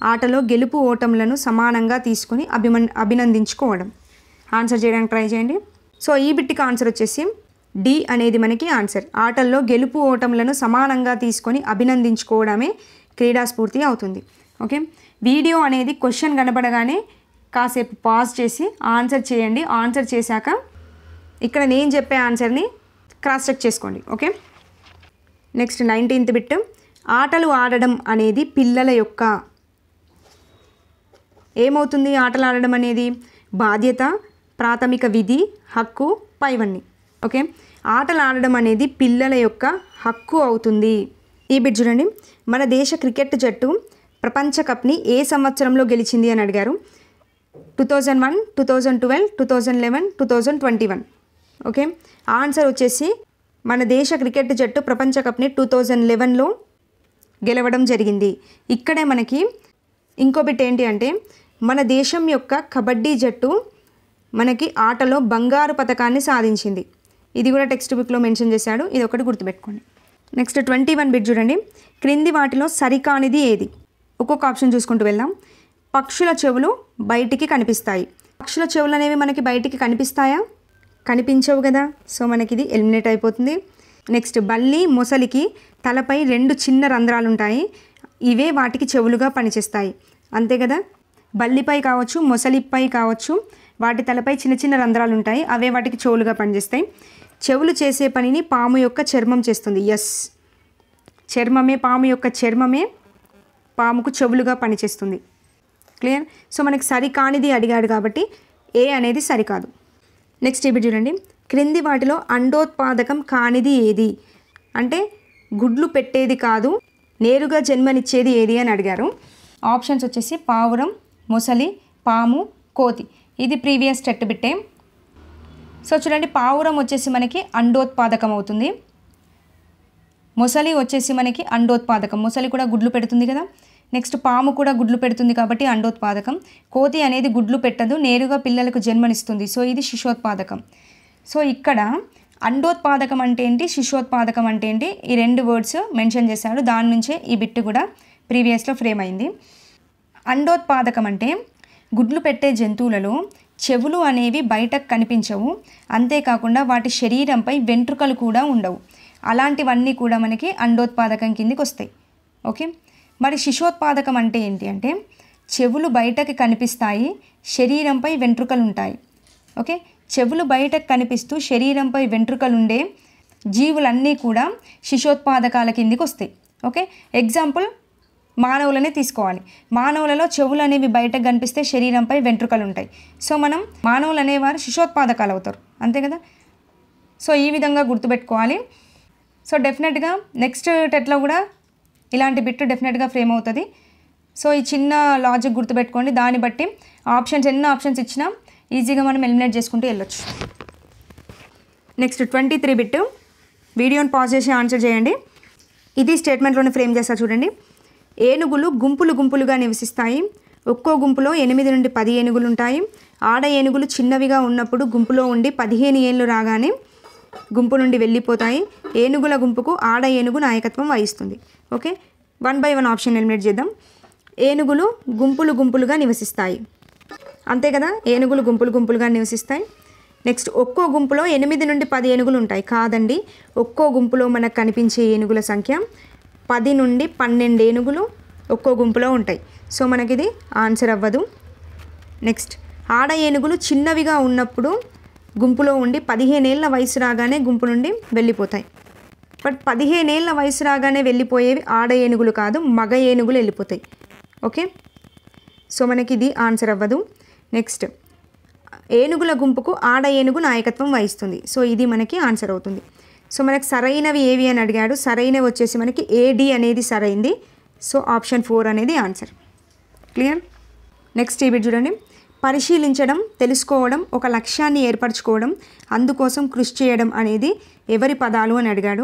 ఆటలో గెలుపు ఓటములను సమానంగా తీసుకొని అభినందించుకోవడం. ఆన్సర్ చేయడానికి ట్రై చేయండి. సో ఈ బిట్కి ఆన్సర్ వచ్చేసి డి అనేది మనకి ఆన్సర్. ఆటల్లో గెలుపు ఓటములను సమానంగా తీసుకొని అభినందించుకోవడమే క్రీడా స్ఫూర్తి అవుతుంది. ఓకే, వీడియో అనేది క్వశ్చన్ కనపడగానే కాసేపు పాజ్ చేసి ఆన్సర్ చేయండి. ఆన్సర్ చేశాక ఇక్కడ నేను చెప్పే ఆన్సర్ని క్రాస్ చెక్ చేసుకోండి. ఓకే. Next 19th bit. ఆటలు ఆడడం అనేది పిల్లల యొక్క ఏమవుతుంది? ఆటలు ఆడడం అనేది బాధ్యత, ప్రాథమిక విధి, హక్కు, పైవన్నీ. ఓకే, ఆటలు ఆడడం అనేది పిల్లల యొక్క హక్కు అవుతుంది. ఈ బిట్ చూడండి. మన దేశ క్రికెట్ జట్టు ప్రపంచ కప్ని ఏ సంవత్సరంలో గెలిచింది అని అడిగారు. 2001, 2012, 2011, 2021. ఓకే, ఆన్సర్ వచ్చేసి మన దేశ క్రికెట్ జట్టు ప్రపంచ కప్ని 2011లో గెలవడం జరిగింది. ఇక్కడే మనకి ఇంకో బిట్ ఏంటి అంటే మన దేశం యొక్క కబడ్డీ జట్టు మనకి ఆటలో బంగారు పతకాన్ని సాధించింది. ఇది కూడా టెక్స్ట్ బుక్లో మెన్షన్ చేశాడు, ఇది ఒకటి గుర్తుపెట్టుకోండి. నెక్స్ట్ 21 బిట్ చూడండి. క్రింది వాటిలో సరికానిది ఏది? ఒక్కొక్క ఆప్షన్ చూసుకుంటూ వెళ్దాం. పక్షుల చెవులు బయటికి కనిపిస్తాయి. పక్షుల చెవులు అనేవి మనకి బయటికి కనిపిస్తాయా? కనిపించవు కదా, సో మనకి ఇది ఎలిమినేట్ అయిపోతుంది. నెక్స్ట్ బల్లి మొసలికి తలపై 2 చిన్న రంధ్రాలు ఉంటాయి, ఇవే వాటికి చెవులుగా పనిచేస్తాయి. అంతే కదా, బల్లిపై కావచ్చు, మొసలిపై కావచ్చు, వాటి తలపై చిన్న చిన్న రంధ్రాలు ఉంటాయి, అవే వాటికి చెవులుగా పనిచేస్తాయి. చెవులు చేసే పనిని పాము యొక్క చర్మం చేస్తుంది. ఎస్, చర్మమే, పాము యొక్క చర్మమే పాముకు చెవులుగా పనిచేస్తుంది. క్లియర్. సో మనకి సరికానిది అడిగాడు కాబట్టి ఏ అనేది సరికాదు. నెక్స్ట్ ఇవి చూడండి. క్రింది వాటిలో అండోత్పాదకం కానిది ఏది? అంటే గుడ్లు పెట్టేది కాదు, నేరుగా జన్మనిచ్చేది ఏది అని అడిగారు. ఆప్షన్స్ వచ్చేసి పావురం, మొసలి, పాము, కోతి. ఇది ప్రీవియస్ టెట్ బిట్టే. సో చూడండి, పావురం వచ్చేసి మనకి అండోత్పాదకం అవుతుంది, మొసలి వచ్చేసి మనకి అండోత్పాదకం, మొసలి కూడా గుడ్లు పెడుతుంది కదా. నెక్స్ట్ పాము కూడా గుడ్లు పెడుతుంది కాబట్టి అండోత్పాదకం. కోతి అనేది గుడ్లు పెట్టదు, నేరుగా పిల్లలకు జన్మనిస్తుంది, సో ఇది శిశోత్పాదకం. సో ఇక్కడ అండోత్పాదకం అంటే ఏంటి, శిశోత్పాదకం అంటే ఏంటి, ఈ 2 వర్డ్స్ మెన్షన్ చేశాడు. దాని నుంచే ఈ బిట్ కూడా ప్రీవియస్లో ఫ్రేమ్ అయింది. అండోత్పాదకం అంటే గుడ్లు పెట్టే జంతువులలో చెవులు అనేవి బయటకు కనిపించవు, అంతేకాకుండా వాటి శరీరంపై వెంట్రుకలు కూడా ఉండవు. అలాంటివన్నీ కూడా మనకి అండోత్పాదకం కిందికి వస్తాయి. ఓకే, మరి శిశోత్పాదకం అంటే ఏంటి అంటే చెవులు బయటకి కనిపిస్తాయి, శరీరంపై వెంట్రుకలు ఉంటాయి. ఓకే, చెవులు బయటకు కనిపిస్తూ శరీరంపై వెంట్రుకలుండే జీవులన్నీ కూడా శిశోత్పాదకాల కిందికి వస్తాయి. ఓకే, ఎగ్జాంపుల్ మానవులనే తీసుకోవాలి. మానవులలో చెవులు అనేవి బయటకు కనిపిస్తే శరీరంపై వెంట్రుకలు ఉంటాయి. సో మనం మానవులు అనేవారు శిశోత్పాదకాలు అవుతారు, అంతే కదా. సో ఈ విధంగా గుర్తుపెట్టుకోవాలి. సో డెఫినెట్గా నెక్స్ట్ టెట్లో కూడా ఇలాంటి బిట్ డెఫినెట్గా ఫ్రేమ్ అవుతుంది. సో ఈ చిన్న లాజిక్ గుర్తుపెట్టుకోండి. దాన్ని బట్టి ఆప్షన్స్ ఎన్ని ఆప్షన్స్ ఇచ్చినా ఈజీగా మనం ఎలిమినేట్ చేసుకుంటూ వెళ్ళొచ్చు. Next 23 bit. వీడియోని పాజ్ చేసి ఆన్సర్ చేయండి. ఇది స్టేట్మెంట్లోనే ఫ్రేమ్ చేస్తా చూడండి. ఏనుగులు గుంపులు గుంపులుగా నివసిస్తాయి. ఒక్కో గుంపులో 8 నుండి 10 ఏనుగులు ఉంటాయి. ఆడ ఏనుగులు చిన్నవిగా ఉన్నప్పుడు గుంపులో ఉండి 15 ఏళ్ళు రాగానే గుంపు నుండి వెళ్ళిపోతాయి. ఏనుగుల గుంపుకు ఆడ ఏనుగు నాయకత్వం వహిస్తుంది. ఓకే, 1 by 1 ఆప్షన్ ఎలిమినేట్ చేద్దాం. ఏనుగులు గుంపులు గుంపులుగా నివసిస్తాయి, అంతే కదా. ఏనుగులు గుంపులు గుంపులుగా నివసిస్తాయి. నెక్స్ట్ ఒక్కో గుంపులో 8 నుండి 10 ఏనుగులు ఉంటాయి. కాదండి, ఒక్కో గుంపులో మనకు కనిపించే ఏనుగుల సంఖ్య 10 నుండి 12 ఏనుగులు ఒక్కో గుంపులో ఉంటాయి. సో మనకి ఇది ఆన్సర్ అవ్వదు. నెక్స్ట్ ఆడ ఏనుగులు చిన్నవిగా ఉన్నప్పుడు గుంపులో ఉండి 15 ఏళ్ళ వయసు రాగానే గుంపు నుండి వెళ్ళిపోతాయి. బట్ 15 ఏళ్ళ వయసు రాగానే వెళ్ళిపోయేవి ఆడ ఏనుగులు కాదు, మగ ఏనుగులు వెళ్ళిపోతాయి. ఓకే, సో మనకి ఇది ఆన్సర్ అవ్వదు. నెక్స్ట్ ఏనుగుల గుంపుకు ఆడ ఏనుగు నాయకత్వం వహిస్తుంది. సో ఇది మనకి ఆన్సర్ అవుతుంది. సో మనకి సరైనవి ఏవి అని అడిగాడు. సరైనవి వచ్చేసి మనకి ఏడి అనేది సరైంది. సో ఆప్షన్ 4 అనేది ఆన్సర్. క్లియర్. నెక్స్ట్ ఈ బిట్ చూడండి. పరిశీలించడం, తెలుసుకోవడం, ఒక లక్ష్యాన్ని ఏర్పరచుకోవడం, అందుకోసం కృషి చేయడం అనేది ఎవరి పదాలు అని అడిగాడు.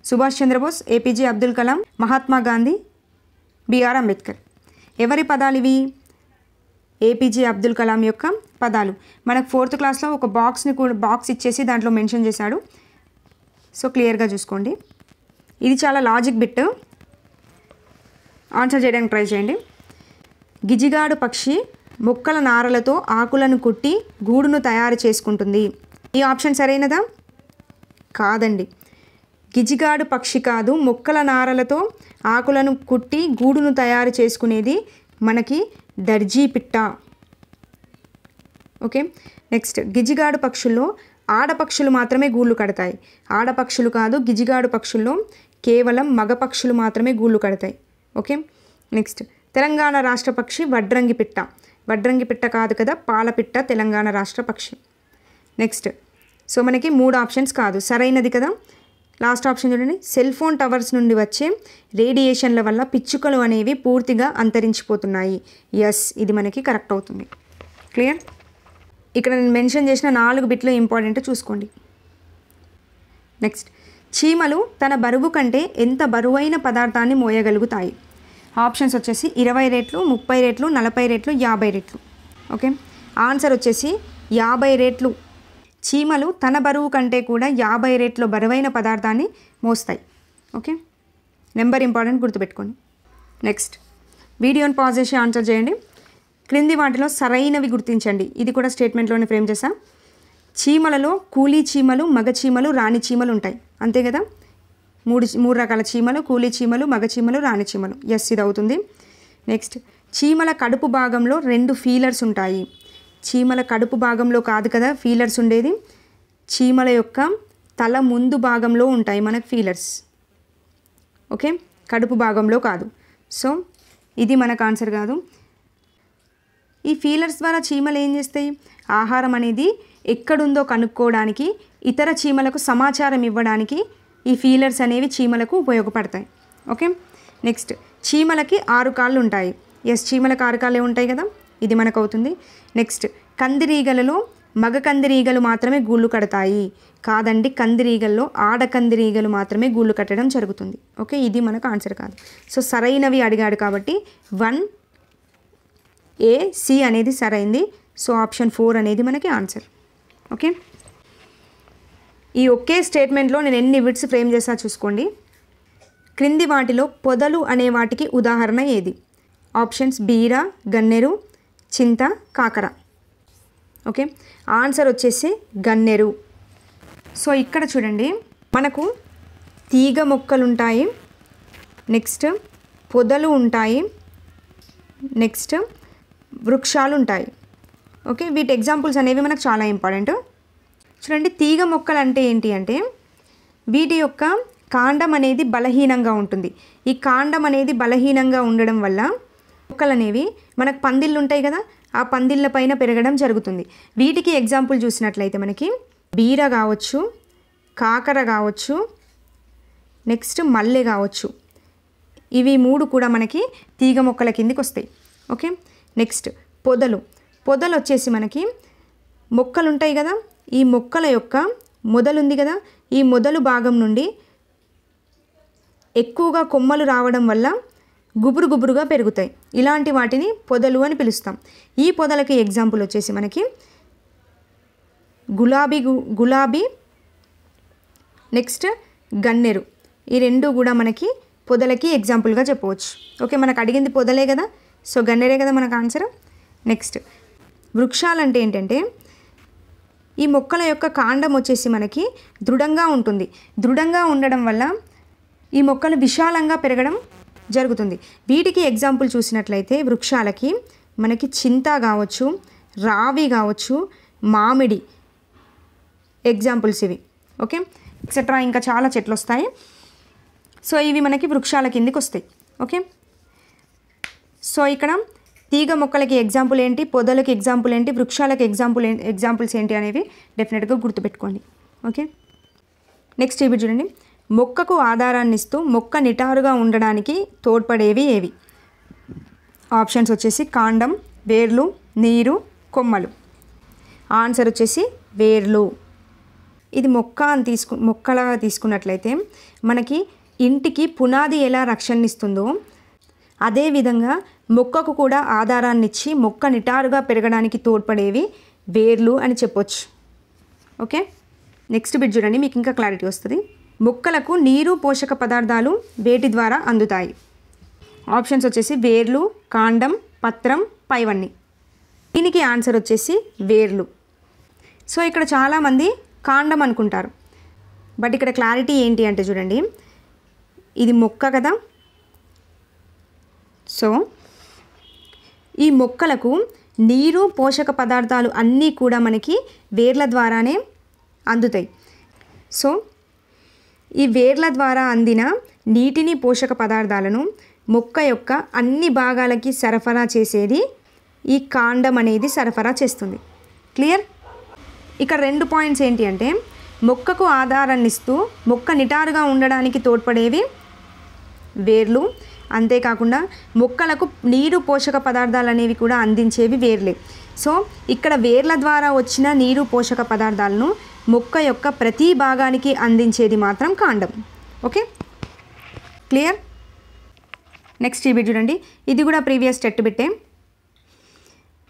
Subhash Chandrabose, APJ Abdul Kalam, Mahatma Gandhi, BR Ambedkar. ఎవరి పదాలు ఇవి? ఏపీజే అబ్దుల్ కలాం యొక్క పదాలు. మనకు 4th క్లాస్లో ఒక బాక్స్ ఇచ్చేసి దాంట్లో మెన్షన్ చేశాడు. సో క్లియర్గా చూసుకోండి. ఇది చాలా లాజిక్ బిట్, ఆన్సర్ చేయడానికి ట్రై చేయండి. గిజిగాడు పక్షి మొక్కల నారలతో ఆకులను కుట్టి గూడును తయారు చేసుకుంటుంది. ఈ ఆప్షన్ సరైనదా? కాదండి, గిజిగాడు పక్షి కాదు. మొక్కల నారలతో ఆకులను కుట్టి గూడును తయారు చేసుకునేది మనకి దర్జీ పిట్ట. ఓకే, నెక్స్ట్ గిజిగాడు పక్షుల్లో ఆడపక్షులు మాత్రమే గూళ్ళు కడతాయి. ఆడపక్షులు కాదు, గిజిగాడు పక్షుల్లో కేవలం మగ పక్షులు మాత్రమే గూళ్ళు కడతాయి. ఓకే, నెక్స్ట్ తెలంగాణ రాష్ట్ర పక్షి వడ్రంగి పిట్ట. వడ్రంగి పిట్ట కాదు కదా, పాలపిట్ట తెలంగాణ రాష్ట్ర పక్షి. నెక్స్ట్ సో మనకి 3 ఆప్షన్స్ కాదు, సరైనది కదా. లాస్ట్ ఆప్షన్ చూడండి. సెల్ ఫోన్ టవర్స్ నుండి వచ్చే రేడియేషన్ల వల్ల పిచ్చుకలు అనేవి పూర్తిగా అంతరించిపోతున్నాయి. ఎస్, ఇది మనకి కరెక్ట్ అవుతుంది. క్లియర్. ఇక్కడ నేను మెన్షన్ చేసిన 4 బిట్లు ఇంపార్టెంట్ చూసుకోండి. నెక్స్ట్ చీమలు తన బరువు కంటే ఎంత బరువైన పదార్థాన్ని మోయగలుగుతాయి? ఆప్షన్స్ వచ్చేసి 20 రెట్లు, 30 రెట్లు, 40 రెట్లు, 50 రెట్లు. ఓకే, ఆన్సర్ వచ్చేసి 50 రెట్లు. చీమలు తన బరువు కంటే కూడా 50 రెట్లు బరువైన పదార్థాన్ని మోస్తాయి. ఓకే, నెంబర్ ఇంపార్టెంట్, గుర్తుపెట్టుకోండి. నెక్స్ట్ వీడియోని పాజ్ చేసి ఆన్సర్ చేయండి. క్రింది వాటిలో సరైనవి గుర్తించండి. ఇది కూడా స్టేట్మెంట్లోనే ఫ్రేమ్ చేశాం. చీమలలో కూలీ చీమలు, మగ చీమలు, రాణి చీమలు ఉంటాయి, అంతే కదా. మూడు రకాల చీమలు, కూలీ చీమలు, మగ చీమలు, రాణి చీమలు. ఎస్, ఇది అవుతుంది. నెక్స్ట్ చీమల కడుపు భాగంలో 2 ఫీలర్స్ ఉంటాయి. చీమల కడుపు భాగంలో కాదు కదా ఫీలర్స్ ఉండేది, చీమల యొక్క తల ముందు భాగంలో ఉంటాయి మనకు ఫీలర్స్. ఓకే, కడుపు భాగంలో కాదు. సో ఇది మనకు ఆన్సర్ కాదు. ఈ ఫీలర్స్ ద్వారా చీమలు ఏం చేస్తాయి? ఆహారం అనేది ఎక్కడుందో కనుక్కోవడానికి, ఇతర చీమలకు సమాచారం ఇవ్వడానికి ఈ ఫీలర్స్ అనేవి చీమలకు ఉపయోగపడతాయి. ఓకే, నెక్స్ట్ చీమలకి 6 కాళ్ళు ఉంటాయి. ఎస్, చీమలకు 6 కాళ్ళే ఉంటాయి కదా, ఇది మనకు అవుతుంది. నెక్స్ట్ కందిరీగలలో మగ కందిరీగలు మాత్రమే గూళ్ళు కడతాయి. కాదండి, కందిరీగల్లో ఆడ కందిరీగలు మాత్రమే గూళ్ళు కట్టడం జరుగుతుంది. ఓకే, ఇది మనకు ఆన్సర్ కాదు. సో సరైనవి అడిగాడు కాబట్టి 1A, C అనేది సరైంది. సో ఆప్షన్ 4 అనేది మనకి ఆన్సర్. ఓకే, ఈ ఒకే స్టేట్మెంట్లో నేను ఎన్ని బిట్స్ ఫ్రేమ్ చేసా చూసుకోండి. క్రింది వాటిలో పొదలు అనే వాటికి ఉదాహరణ ఏది? ఆప్షన్స్ బీర, గన్నేరు, చింత, కాకర. ఓకే, ఆన్సర్ వచ్చేసి గన్నేరు. సో ఇక్కడ చూడండి, మనకు తీగ మొక్కలు ఉంటాయి, నెక్స్ట్ పొదలు ఉంటాయి, నెక్స్ట్ వృక్షాలు ఉంటాయి. ఓకే, వీటి ఎగ్జాంపుల్స్ అనేవి మనకు చాలా ఇంపార్టెంట్. చూడండి, తీగ మొక్కలు అంటే ఏంటి అంటే వీటి యొక్క కాండం అనేది బలహీనంగా ఉంటుంది. ఈ కాండం అనేది బలహీనంగా ఉండడం వల్ల మొక్కలు అనేవి మనకు పందిళ్ళు ఉంటాయి కదా, ఆ పందిళ్ళ పైన పెరగడం జరుగుతుంది. వీటికి ఎగ్జాంపుల్ చూసినట్లయితే మనకి బీర కావచ్చు, కాకర కావచ్చు, నెక్స్ట్ మల్లె కావచ్చు. ఇవి 3 కూడా మనకి తీగ మొక్కల కిందికి వస్తాయి. ఓకే, నెక్స్ట్ పొదలు. పొదలు వచ్చేసి మనకి మొక్కలు ఉంటాయి కదా, ఈ మొక్కల యొక్క మొదలు ఉంది కదా, ఈ మొదలు భాగం నుండి ఎక్కువగా కొమ్మలు రావడం వల్ల గుబురు గుబురుగా పెరుగుతాయి. ఇలాంటి వాటిని పొదలు అని పిలుస్తాం. ఈ పొదలకి ఎగ్జాంపుల్ వచ్చేసి మనకి గులాబీ నెక్స్ట్ గన్నేరు. ఈ 2 కూడా మనకి పొదలకి ఎగ్జాంపుల్గా చెప్పవచ్చు. ఓకే, మనకు అడిగింది పొదలే కదా, సో గన్నేరే కదా మనకు ఆన్సర్. నెక్స్ట్ వృక్షాలు అంటే ఏంటంటే ఈ మొక్కల యొక్క కాండం వచ్చేసి మనకి దృఢంగా ఉంటుంది. దృఢంగా ఉండడం వల్ల ఈ మొక్కలు విశాలంగా పెరగడం జరుగుతుంది. వీటికి ఎగ్జాంపుల్ చూసినట్లయితే వృక్షాలకి మనకి చింత కావచ్చు, రావి కావచ్చు, మామిడి ఎగ్జాంపుల్స్ ఇవి. ఓకే, ఎక్సెట్రా ఇంకా చాలా చెట్లు వస్తాయి. సో ఇవి మనకి వృక్షాల కిందికి వస్తాయి. ఓకే, సో ఇక్కడ తీగ మొక్కలకి ఎగ్జాంపుల్ ఏంటి, పొదలకి ఎగ్జాంపుల్ ఏంటి, వృక్షాలకి ఎగ్జాంపుల్స్ ఏంటి అనేవి డెఫినెట్గా గుర్తుపెట్టుకోండి. ఓకే, నెక్స్ట్ ఇవి చూడండి, మొక్కకు ఆధారాన్ని ఇస్తూ మొక్క నిటారుగా ఉండడానికి తోడ్పడేవి ఏవి? ఆప్షన్స్ వచ్చేసి కాండం, వేర్లు, నీరు, కొమ్మలు. ఆన్సర్ వచ్చేసి వేర్లు. ఇది మొక్కలాగా తీసుకున్నట్లయితే మనకి ఇంటికి పునాది ఎలా రక్షణనిస్తుందో అదేవిధంగా మొక్కకు కూడా ఆధారాన్ని ఇచ్చి మొక్క నిటారుగా పెరగడానికి తోడ్పడేవి వేర్లు అని చెప్పొచ్చు. ఓకే, నెక్స్ట్ బిట్ చూడండి, మీకు ఇంకా క్లారిటీ వస్తుంది. మొక్కలకు నీరు, పోషక పదార్థాలు వేటి ద్వారా అందుతాయి? ఆప్షన్స్ వచ్చేసి వేర్లు, కాండం, పత్రం, పైవన్నీ. దీనికి ఆన్సర్ వచ్చేసి వేర్లు. సో ఇక్కడ చాలామంది కాండం అనుకుంటారు, బట్ ఇక్కడ క్లారిటీ ఏంటి అంటే చూడండి, ఇది మొక్క కదా, సో ఈ మొక్కలకు నీరు, పోషక పదార్థాలు అన్నీ కూడా మనకి వేర్ల ద్వారానే అందుతాయి. సో ఈ వేర్ల ద్వారా అందిన నీటిని, పోషక పదార్థాలను మొక్క యొక్క అన్ని భాగాలకి సరఫరా చేసేది ఈ కాండం అనేది సరఫరా చేస్తుంది. క్లియర్? ఇక్కడ 2 పాయింట్స్ ఏంటి అంటే మొక్కకు ఆధారాన్ని ఇస్తూ మొక్క నిటారుగా ఉండడానికి తోడ్పడేవి వేర్లు, అంతేకాకుండా మొక్కలకు నీరు, పోషక పదార్థాలు అనేవి కూడా అందించేవి వేర్లే. సో ఇక్కడ వేర్ల ద్వారా వచ్చిన నీరు, పోషక పదార్థాలను మొక్క యొక్క ప్రతి భాగానికి అందించేది మాత్రం కాండం. Okay, clear? నెక్స్ట్ ఈ బిట్ చూడండి, ఇది కూడా ప్రీవియస్ టెట్ బిట్టే.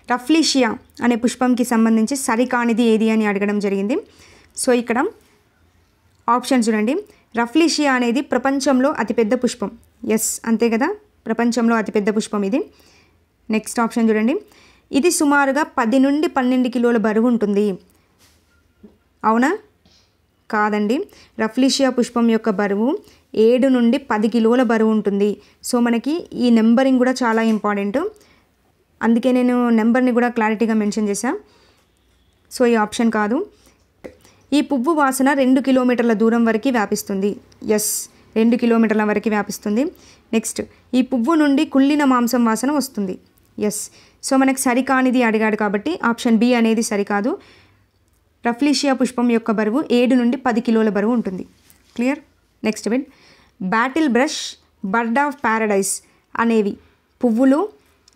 రఫ్లీషియా అనే పుష్పంకి సంబంధించి సరికానిది ఏది అని అడగడం జరిగింది. సో ఇక్కడ ఆప్షన్ చూడండి, రఫ్లీషియా అనేది ప్రపంచంలో అతిపెద్ద పుష్పం. ఎస్, అంతే కదా, ప్రపంచంలో అతిపెద్ద పుష్పం ఇది. నెక్స్ట్ ఆప్షన్ చూడండి, ఇది సుమారుగా 10 నుండి 12 కిలోల బరువు ఉంటుంది. అవునా? కాదండి, రఫ్లీషియా పుష్పం యొక్క బరువు 7 నుండి 10 కిలోల బరువు ఉంటుంది. సో మనకి ఈ నెంబరింగ్ కూడా చాలా ఇంపార్టెంట్, అందుకే నేను నెంబర్ని కూడా క్లారిటీగా మెన్షన్ చేశాను. సో ఈ ఆప్షన్ కాదు. ఈ పువ్వు వాసన 2 కిలోమీటర్ల దూరం వరకు వ్యాపిస్తుంది. ఎస్, 2 కిలోమీటర్ల వరకు వ్యాపిస్తుంది. నెక్స్ట్, ఈ పువ్వు నుండి కుళ్ళిన మాంసం వాసన వస్తుంది. ఎస్, సో మనకు సరికానిది అడిగాడు కాబట్టి ఆప్షన్ బి అనేది సరికాదు. రఫ్లీషియా పుష్పం యొక్క బరువు 7 నుండి 10 కిలోల బరువు ఉంటుంది. Clear? Next bit, battle brush, bird of Paradise అనేవి పువ్వులు,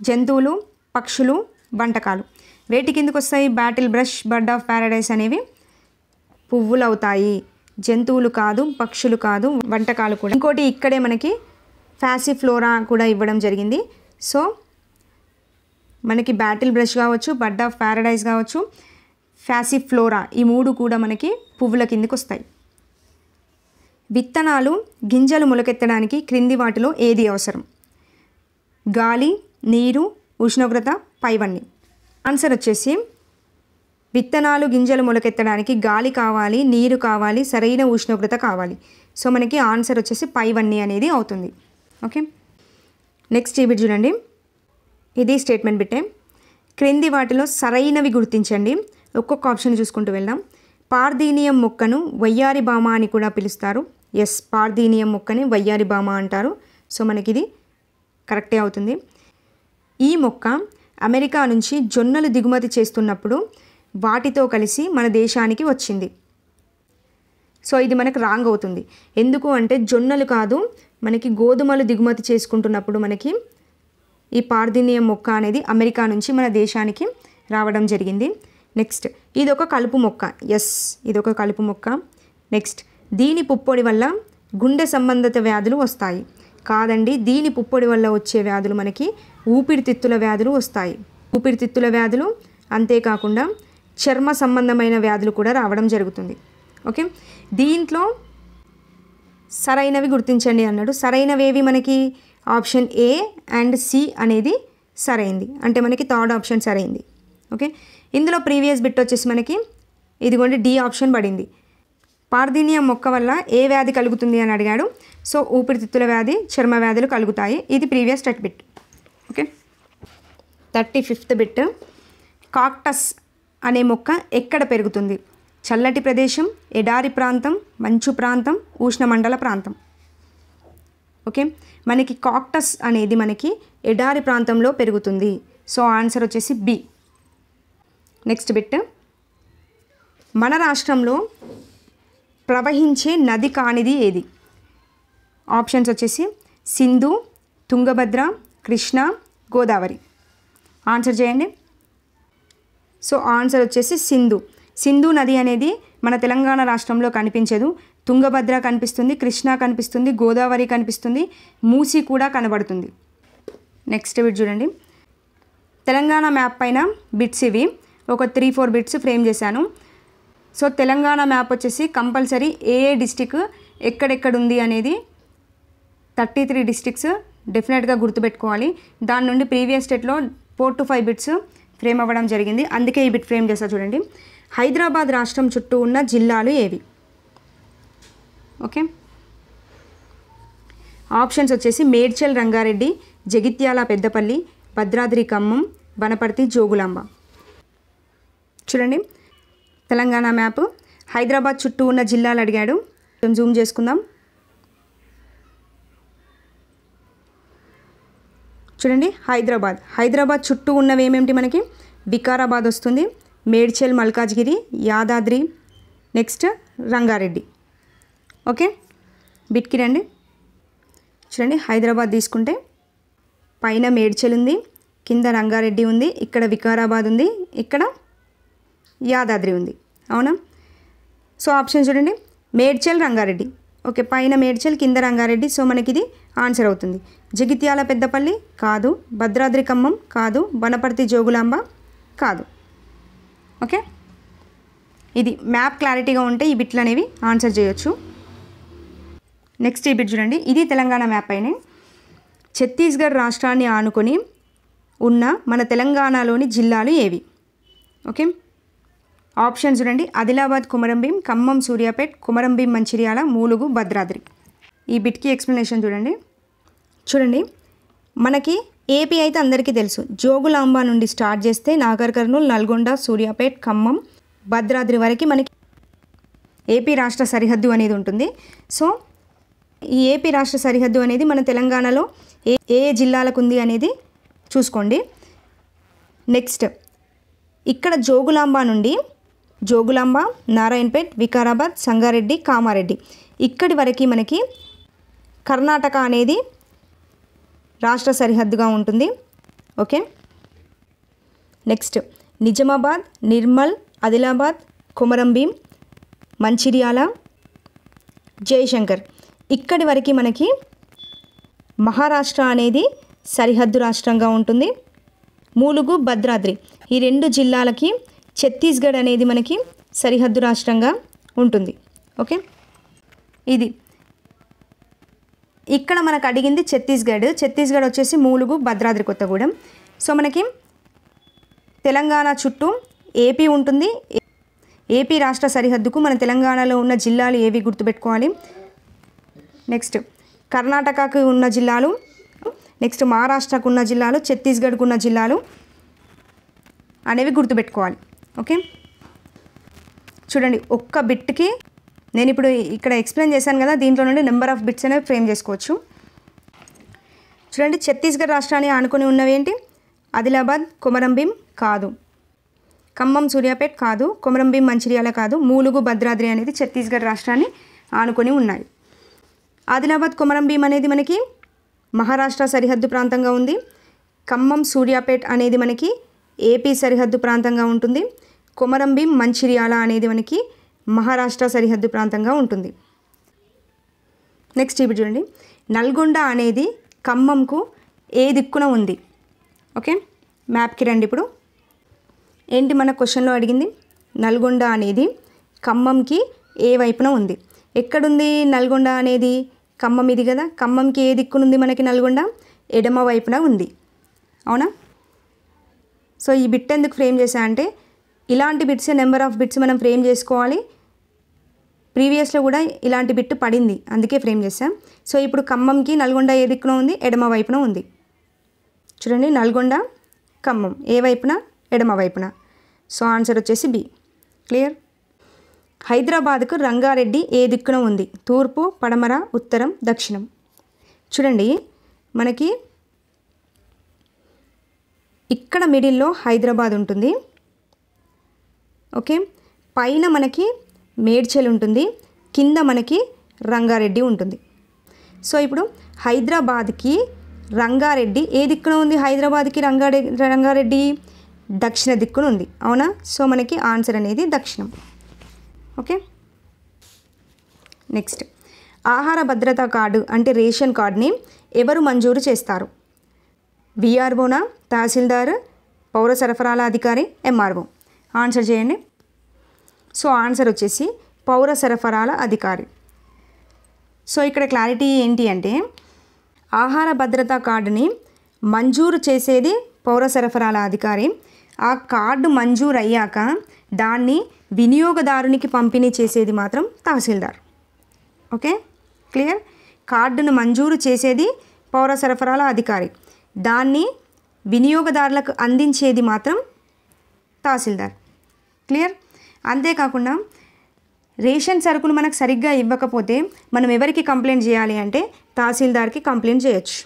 జంతువులు, పక్షులు, వంటకాలు. వేటి కిందకు వస్తాయి? Battle brush, bird of Paradise అనేవి పువ్వులు అవుతాయి, జంతువులు కాదు, పక్షులు కాదు, వంటకాలు కూడా. ఇంకోటి ఇక్కడే మనకి ఫ్యాసిఫ్లోరా కూడా ఇవ్వడం జరిగింది. సో మనకి బ్యాటిల్ బ్రష్ కావచ్చు, బర్డ్ ఆఫ్ ప్యారడైస్ కావచ్చు, ఫ్యాసిఫ్లోరా, ఈ 3 కూడా మనకి పువ్వుల కిందకి వస్తాయి. విత్తనాలు, గింజలు మొలకెత్తడానికి క్రింది వాటిలో ఏది అవసరం? గాలి, నీరు, ఉష్ణోగ్రత, పైవన్నీ. ఆన్సర్ వచ్చేసి విత్తనాలు, గింజలు మొలకెత్తడానికి గాలి కావాలి, నీరు కావాలి, సరైన ఉష్ణోగ్రత కావాలి. సో మనకి ఆన్సర్ వచ్చేసి పైవన్నీ అనేది అవుతుంది. ఓకే, నెక్స్ట్ ఈ బిట్ చూడండి, ఇది స్టేట్మెంట్ బిట్టే. క్రింది వాటిలో సరైనవి గుర్తించండి. ఒక్కొక్క ఆప్షన్ చూసుకుంటూ వెళ్దాం. పార్థీనియం మొక్కను వయ్యారి భామ అని కూడా పిలుస్తారు. ఎస్, పార్థీనియం మొక్కని వయ్యారి భామ అంటారు. సో మనకి ఇది కరెక్టే అవుతుంది. ఈ మొక్క అమెరికా నుంచి జొన్నలు దిగుమతి చేస్తున్నప్పుడు వాటితో కలిసి మన దేశానికి వచ్చింది. సో ఇది మనకు రాంగ్ అవుతుంది. ఎందుకు అంటే జొన్నలు కాదు, మనకి గోధుమలు దిగుమతి చేసుకుంటున్నప్పుడు మనకి ఈ పార్థీనియం మొక్క అనేది అమెరికా నుంచి మన దేశానికి రావడం జరిగింది. నెక్స్ట్, ఇదొక కలుపు మొక్క. ఎస్, ఇదొక కలుపు మొక్క. నెక్స్ట్, దీని పుప్పొడి వల్ల గుండె సంబంధిత వ్యాధులు వస్తాయి. కాదండి, దీని పుప్పొడి వల్ల వచ్చే వ్యాధులు మనకి ఊపిరితిత్తుల వ్యాధులు వస్తాయి. ఊపిరితిత్తుల వ్యాధులు అంతేకాకుండా చర్మ సంబంధమైన వ్యాధులు కూడా రావడం జరుగుతుంది. ఓకే, దీంట్లో సరైనవి గుర్తించండి అన్నాడు. సరైనవేవి మనకి ఆప్షన్ ఏ అండ్ సి అనేది సరైంది, అంటే మనకి థర్డ్ ఆప్షన్ సరైంది. ఓకే, ఇందులో ప్రీవియస్ బిట్ వచ్చేసి మనకి ఇదిగోండి డి ఆప్షన్ పడింది. పార్థీనియం మొక్క వల్ల ఏ వ్యాధి కలుగుతుంది అని అడిగాడు. సో ఊపిరితిత్తుల వ్యాధి, చర్మ వ్యాధులు కలుగుతాయి. ఇది previous touch bit. Okay, 35th bit. Cactus అనే మొక్క ఎక్కడ పెరుగుతుంది? చల్లటి ప్రదేశం, ఎడారి ప్రాంతం, మంచు ప్రాంతం, ఉష్ణమండల ప్రాంతం. ఓకే, మనకి కాక్టస్ అనేది మనకి ఎడారి ప్రాంతంలో పెరుగుతుంది. సో ఆన్సర్ వచ్చేసి బి. Next bit. మన రాష్ట్రంలో ప్రవహించే నది కానిది ఏది? ఆప్షన్స్ వచ్చేసి సింధు, తుంగభద్ర, కృష్ణ, గోదావరి. ఆన్సర్ చేయండి. సో ఆన్సర్ వచ్చేసి సింధు. సింధు నది అనేది మన తెలంగాణ రాష్ట్రంలో కనిపించదు. తుంగభద్ర కనిపిస్తుంది, కృష్ణ కనిపిస్తుంది, గోదావరి కనిపిస్తుంది, మూసి కూడా కనబడుతుంది. నెక్స్ట్ బిట్ చూడండి. తెలంగాణ మ్యాప్ పైన బిట్స్ ఇవి. ఒక 3-4 బిట్స్ ఫ్రేమ్ చేశాను. సో తెలంగాణ మ్యాప్ వచ్చేసి కంపల్సరీ ఏ డిస్టిక్ ఎక్కడెక్కడ ఉంది అనేది 33 డిస్ట్రిక్ట్స్ డెఫినెట్గా గుర్తుపెట్టుకోవాలి. దాని నుండి ప్రీవియస్ స్టేట్లో 4 to 5 బిట్స్ ఫ్రేమ్ అవ్వడం జరిగింది. అందుకే ఈ బిట్ ఫ్రేమ్ చేస్తా చూడండి. హైదరాబాద్ రాష్ట్రం చుట్టూ ఉన్న జిల్లాలు ఏవి? ఓకే, ఆప్షన్స్ వచ్చేసి మేడ్చల్ రంగారెడ్డి, జగిత్యాల పెద్దపల్లి, భద్రాద్రి ఖమ్మం, వనపర్తి జోగులాంబ. చూడండి తెలంగాణ మ్యాప్, హైదరాబాద్ చుట్టూ ఉన్న జిల్లాలు అడిగాడు. జూమ్ చేసుకుందాం. చూడండి హైదరాబాద్ చుట్టూ ఉన్నవి ఏమేమిటి మనకి? వికారాబాద్ వస్తుంది, మేడ్చల్, మల్కాజ్గిరి, యాదాద్రి, నెక్స్ట్ రంగారెడ్డి. ఓకే, బిట్కి రండి. చూడండి హైదరాబాద్ తీసుకుంటే పైన మేడ్చల్ ఉంది, కింద రంగారెడ్డి ఉంది, ఇక్కడ వికారాబాద్ ఉంది, ఇక్కడ యాదాద్రి ఉంది. అవునా? సో ఆప్షన్ చూడండి, మేడ్చల్, రంగారెడ్డి. ఓకే, పైన మేడ్చల్, కింద రంగారెడ్డి. సో మనకి ఇది ఆన్సర్ అవుతుంది. జగిత్యాల పెద్దపల్లి కాదు, భద్రాద్రి ఖమ్మం కాదు, వనపర్తి జోగులాంబ కాదు. ఓకే, ఇది మ్యాప్ క్లారిటీగా ఉంటే ఈ బిట్లు అనేవి ఆన్సర్ చేయొచ్చు. నెక్స్ట్ ఈ బిట్ చూడండి. ఇది తెలంగాణ మ్యాప్ అయినే. ఛత్తీస్గఢ్ రాష్ట్రాన్ని ఆనుకొని ఉన్న మన తెలంగాణలోని జిల్లాలు ఏవి? ఓకే, ఆప్షన్ చూడండి. ఆదిలాబాద్, కొమరంభీం, ఖమ్మం, సూర్యాపేట్, కొమరంభీం, మంచిర్యాల, మూలుగు, భద్రాద్రి. ఈ బిట్కి ఎక్స్ప్లెనేషన్ చూడండి. మనకి ఏపీ అయితే అందరికీ తెలుసు. జోగులాంబ నుండి స్టార్ట్ చేస్తే నాగర్ కర్నూల్, నల్గొండ, సూర్యాపేట్, ఖమ్మం, భద్రాద్రి వరకు మనకి ఏపీ రాష్ట్ర సరిహద్దు అనేది ఉంటుంది. సో ఈ ఏపీ రాష్ట్ర సరిహద్దు అనేది మన తెలంగాణలో ఏ జిల్లాలకు ఉంది అనేది చూసుకోండి. నెక్స్ట్ ఇక్కడ జోగులాంబ, నారాయణపేట్, వికారాబాద్, సంగారెడ్డి, కామారెడ్డి ఇక్కడి వరకు మనకి కర్ణాటక అనేది రాష్ట్ర సరిహద్దుగా ఉంటుంది. ఓకే, నెక్స్ట్ నిజామాబాద్, నిర్మల్, ఆదిలాబాద్, కొమరంభీం, మంచిర్యాల, జయశంకర్ ఇక్కడి వరకు మనకి మహారాష్ట్ర అనేది సరిహద్దు రాష్ట్రంగా ఉంటుంది. మూలుగు, భద్రాద్రి ఈ 2 జిల్లాలకి ఛత్తీస్గఢ్ అనేది మనకి సరిహద్దు రాష్ట్రంగా ఉంటుంది. ఓకే, ఇది ఇక్కడ మనకు అడిగింది ఛత్తీస్గఢ్ వచ్చేసి మూలుగు, భద్రాద్రి కొత్తగూడెం. సో మనకి తెలంగాణ చుట్టూ ఏపీ ఉంటుంది. ఏపీ రాష్ట్ర సరిహద్దుకు మన తెలంగాణలో ఉన్న జిల్లాలు ఏవి గుర్తుపెట్టుకోవాలి. నెక్స్ట్ కర్ణాటకకు ఉన్న జిల్లాలు, నెక్స్ట్ మహారాష్ట్రకు ఉన్న జిల్లాలు, ఛత్తీస్గఢ్కు ఉన్న జిల్లాలు, అనేవి గుర్తుపెట్టుకోవాలి. ఓకే, చూడండి ఒక్క బిట్కి నేను ఇప్పుడు ఇక్కడ ఎక్స్ప్లెయిన్ చేశాను కదా, దీంట్లో నుండి నెంబర్ ఆఫ్ బిట్స్ అనేవి ఫ్రేమ్ చేసుకోవచ్చు. చూడండి ఛత్తీస్గఢ్ రాష్ట్రాన్ని ఆనుకొని ఉన్నవి ఏంటి? ఆదిలాబాద్, కొమరంభీం కాదు, ఖమ్మం సూర్యాపేట్ కాదు, కొమరంభీం మంచిర్యాల కాదు, మూలుగు భద్రాద్రి అనేది ఛత్తీస్గఢ్ రాష్ట్రాన్ని ఆనుకొని ఉన్నాయి. ఆదిలాబాద్ కొమరంభీం అనేది మనకి మహారాష్ట్ర సరిహద్దు ప్రాంతంగా ఉంది. ఖమ్మం సూర్యాపేట్ అనేది మనకి ఏపీ సరిహద్దు ప్రాంతంగా ఉంటుంది. కొమరంభీం మంచిర్యాల అనేది మనకి మహారాష్ట్ర సరిహద్దు ప్రాంతంగా ఉంటుంది. నెక్స్ట్ ఇప్పుడు చూడండి, నల్గొండ అనేది ఖమ్మంకు ఏ దిక్కున ఉంది? ఓకే, మ్యాప్కి రండి. ఇప్పుడు ఏంటి మన క్వశ్చన్లో అడిగింది? నల్గొండ అనేది ఖమ్మంకి ఏ వైపున ఉంది? ఎక్కడుంది నల్గొండ అనేది? ఖమ్మం ఇది కదా, ఖమ్మంకి ఏ దిక్కునుంది మనకి నల్గొండ? ఎడమ వైపున ఉంది, అవునా? సో ఈ బిట్ ఎందుకు ఫ్రేమ్ చేశా అంటే ఇలాంటి బిట్స్ నెంబర్ ఆఫ్ బిట్స్ మనం ఫ్రేమ్ చేసుకోవాలి. ప్రీవియస్లో కూడా ఇలాంటి బిట్ పడింది, అందుకే ఫ్రేమ్ చేశాం. సో ఇప్పుడు ఖమ్మంకి నల్గొండ ఏ దిక్కున ఉంది? ఎడమ వైపున ఉంది. చూడండి నల్గొండ ఖమ్మం ఏ వైపున? ఎడమ వైపున. సో ఆన్సర్ వచ్చేసి బి. క్లియర్? హైదరాబాద్కు రంగారెడ్డి ఏ దిక్కున ఉంది? తూర్పు, పడమర, ఉత్తరం, దక్షిణం. చూడండి మనకి ఇక్కడ మిడిల్లో హైదరాబాద్ ఉంటుంది. ఓకే, పైన మనకి మేడ్చల్ ఉంటుంది, కింద మనకి రంగారెడ్డి ఉంటుంది. సో ఇప్పుడు హైదరాబాద్కి రంగారెడ్డి ఏ దిక్కున ఉంది? హైదరాబాద్కి రంగారెడ్డి దక్షిణ దిక్కున ఉంది, అవునా? సో మనకి ఆన్సర్ అనేది దక్షిణం. ఓకే, నెక్స్ట్ ఆహార భద్రతా కార్డు అంటే రేషన్ కార్డ్ని ఎవరు మంజూరు చేస్తారు? విఆర్ఓనా, తహసీల్దార్, పౌర సరఫరాల అధికారి, ఎంఆర్ఓ? ఆన్సర్ చేయండి. సో ఆన్సర్ వచ్చేసి పౌర సరఫరాల అధికారి. సో ఇక్కడ క్లారిటీ ఏంటి అంటే ఆహార భద్రతా కార్డుని మంజూరు చేసేది పౌర సరఫరాల అధికారి. ఆ కార్డు మంజూరు అయ్యాక దాన్ని వినియోగదారునికి పంపిణీ చేసేది మాత్రం తహసీల్దార్. Okay, clear? కార్డును మంజూరు చేసేది పౌర సరఫరాల అధికారి, దాన్ని వినియోగదారులకు అందించేది మాత్రం తహసీల్దార్. క్లియర్? అంతేకాకుండా రేషన్ సరుకులు మనకు సరిగ్గా ఇవ్వకపోతే మనం ఎవరికి కంప్లైంట్ చేయాలి అంటే తహసీల్దార్కి కంప్లైంట్ చేయొచ్చు.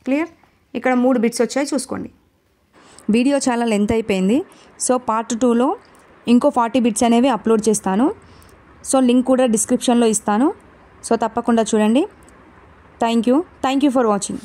క్లియర్? ఇక్కడ 3 బిట్స్ వచ్చాయి, చూసుకోండి. వీడియో చాలా లెంత్ అయిపోయింది. సో పార్ట్ 2లో ఇంకో 40 బిట్స్ అనేవి అప్లోడ్ చేస్తాను. సో లింక్ కూడా డిస్క్రిప్షన్లో ఇస్తాను. సో తప్పకుండా చూడండి. Thank you for watching.